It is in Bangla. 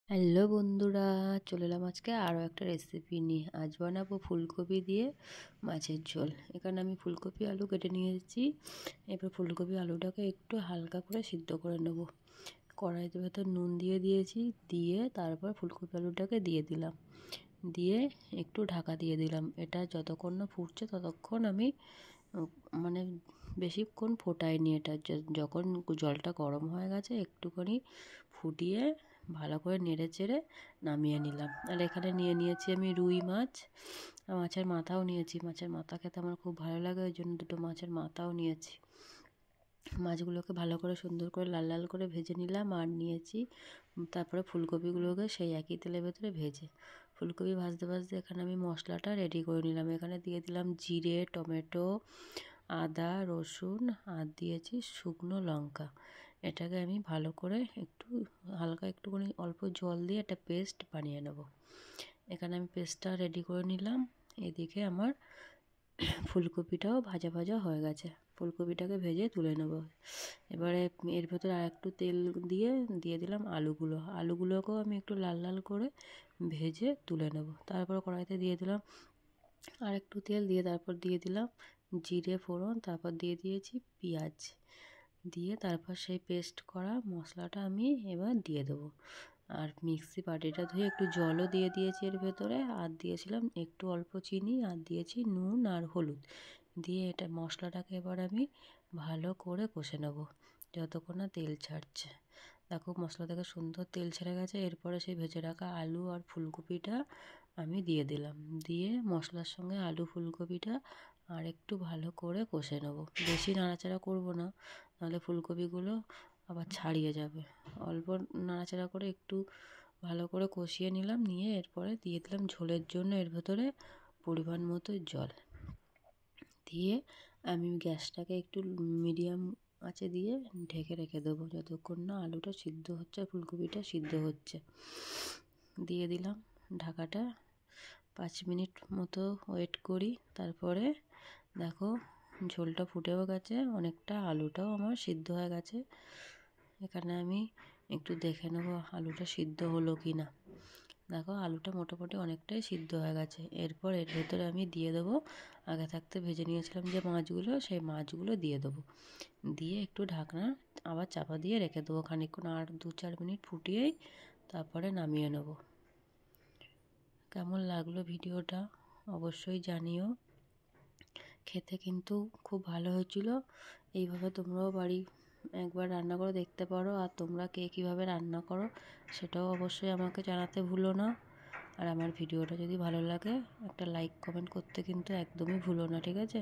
হ্যালো বন্ধুরা, চলে এলাম আজকে আরও একটা রেসিপি নিয়ে। আজ বানাবো ফুলকপি দিয়ে মাছের ঝোল। এখানে আমি ফুলকপি আলু কেটে নিয়েছি। এবার ফুলকপি আলুটাকে একটু হালকা করে সিদ্ধ করে নেব। কড়াইতে ভেতর নুন দিয়ে দিয়েছি, দিয়ে তারপর ফুলকপি আলুটাকে দিয়ে দিলাম, দিয়ে একটু ঢাকা দিয়ে দিলাম। এটা যতক্ষণ না ফুটছে ততক্ষণ আমি মানে বেশিক্ষণ ফোটাইনি। এটা যখন জলটা গরম হয়ে গেছে একটুখানি ফুটিয়ে ভালো করে নেড়ে চেড়ে নামিয়ে নিলাম। আর এখানে নিয়েছি আমি রুই মাছ, মাছের মাথাও নিয়েছি। মাছের মাথা খেতে আমার খুব ভালো লাগে, ওই জন্য দুটো মাছের মাথাও নিয়েছি। মাছগুলোকে ভালো করে সুন্দর করে লাল লাল করে ভেজে নিলাম। আর নিয়েছি তারপরে ফুলকপিগুলোকে সেই একই তেলের ভেতরে ভেজে, ফুলকপি ভাজতে ভাজতে এখানে আমি মশলাটা রেডি করে নিলাম। এখানে দিয়ে দিলাম জিরে, টমেটো, আদা, রসুন, আর দিয়েছি শুকনো লঙ্কা। এটাকে আমি ভালো করে একটু হালকা একটুখানি অল্প জল দিয়ে একটা পেস্ট বানিয়ে নেব। এখানে আমি পেস্টটা রেডি করে নিলাম। এদিকে আমার ফুলকপিটাও ভাজা ভাজা হয়ে গেছে। ফুলকপিটাকে ভেজে তুলে নেব। এবারে এর ভেতরে আর একটু তেল দিয়ে দিলাম আলুগুলোকেও আমি একটু লাল লাল করে ভেজে তুলে নেব। তারপর কড়াইতে দিয়ে দিলাম আর একটু তেল, দিয়ে তারপর দিয়ে দিলাম জিরে ফোড়ন, তারপর দিয়ে দিয়েছি পেঁয়াজ, দিয়ে তারপর সেই পেস্ট করা মশলাটা আমি এবার দিয়ে দেবো। আর মিক্সি বাটিটা ধুয়ে একটু জলও দিয়ে দিয়েছি এর ভেতরে, আর দিয়েছিলাম একটু অল্প চিনি, আর দিয়েছি নুন আর হলুদ। দিয়ে এটা মশলাটাকে এবার আমি ভালো করে কষে নেব যতক্ষণ না তেল ছাড়ছে। দেখো মশলা থেকে সুন্দর তেল ছেড়ে গেছে। এরপরে সেই ভেজে রাখা আলু আর ফুলকপিটা আমি দিয়ে দিলাম, দিয়ে মশলার সঙ্গে আলু ফুলকপিটা আর একটু ভালো করে কষে নেব। বেশি নাড়াচাড়া করব না, নাহলে ফুলকপিগুলো আবার ছাড়িয়ে যাবে। অল্প নাড়াচাড়া করে একটু ভালো করে কষিয়ে নিলাম, নিয়ে এরপরে দিয়ে দিলাম ঝোলের জন্য এর ভেতরে পরিমাণ মতো জল দিয়ে আমি গ্যাসটাকে একটু মিডিয়াম আঁচে দিয়ে ঢেকে রেখে দেবো যতক্ষণ না আলুটা সিদ্ধ হচ্ছে আর ফুলকপিটা সিদ্ধ হচ্ছে। দিয়ে দিলাম ঢাকাটা, 5 মিনিট মতো ওয়েট করি। তারপরে দেখো ঝোলটা ফুটেও গেছে অনেকটা, আলুটাও আমার সিদ্ধ হয়ে গেছে। এখানে আমি একটু দেখে নেবো আলুটা সিদ্ধ হলো কি না। দেখো আলুটা মোটামুটি অনেকটাই সিদ্ধ হয়ে গেছে। এরপর এর ভেতরে আমি দিয়ে দেবো আগে থাকতে ভেজে নিয়েছিলাম যে মাছগুলো, সেই মাছগুলো দিয়ে দেবো, দিয়ে একটু ঢাকনা আবার চাপা দিয়ে রেখে দেবো খানিকক্ষণ, আর 2-4 মিনিট ফুটিয়েই তারপরে নামিয়ে নেব। কেমন লাগলো ভিডিওটা অবশ্যই জানিও। খেতে কিন্তু খুব ভালো হয়েছিল। এইভাবে তোমরাও বাড়ি একবার রান্না করে দেখতে পারো। আর তোমরা কে কীভাবে রান্না করো সেটাও অবশ্যই আমাকে জানাতে ভুলো না। আর আমার ভিডিওটা যদি ভালো লাগে একটা লাইক কমেন্ট করতে কিন্তু একদমই ভুলো না, ঠিক আছে?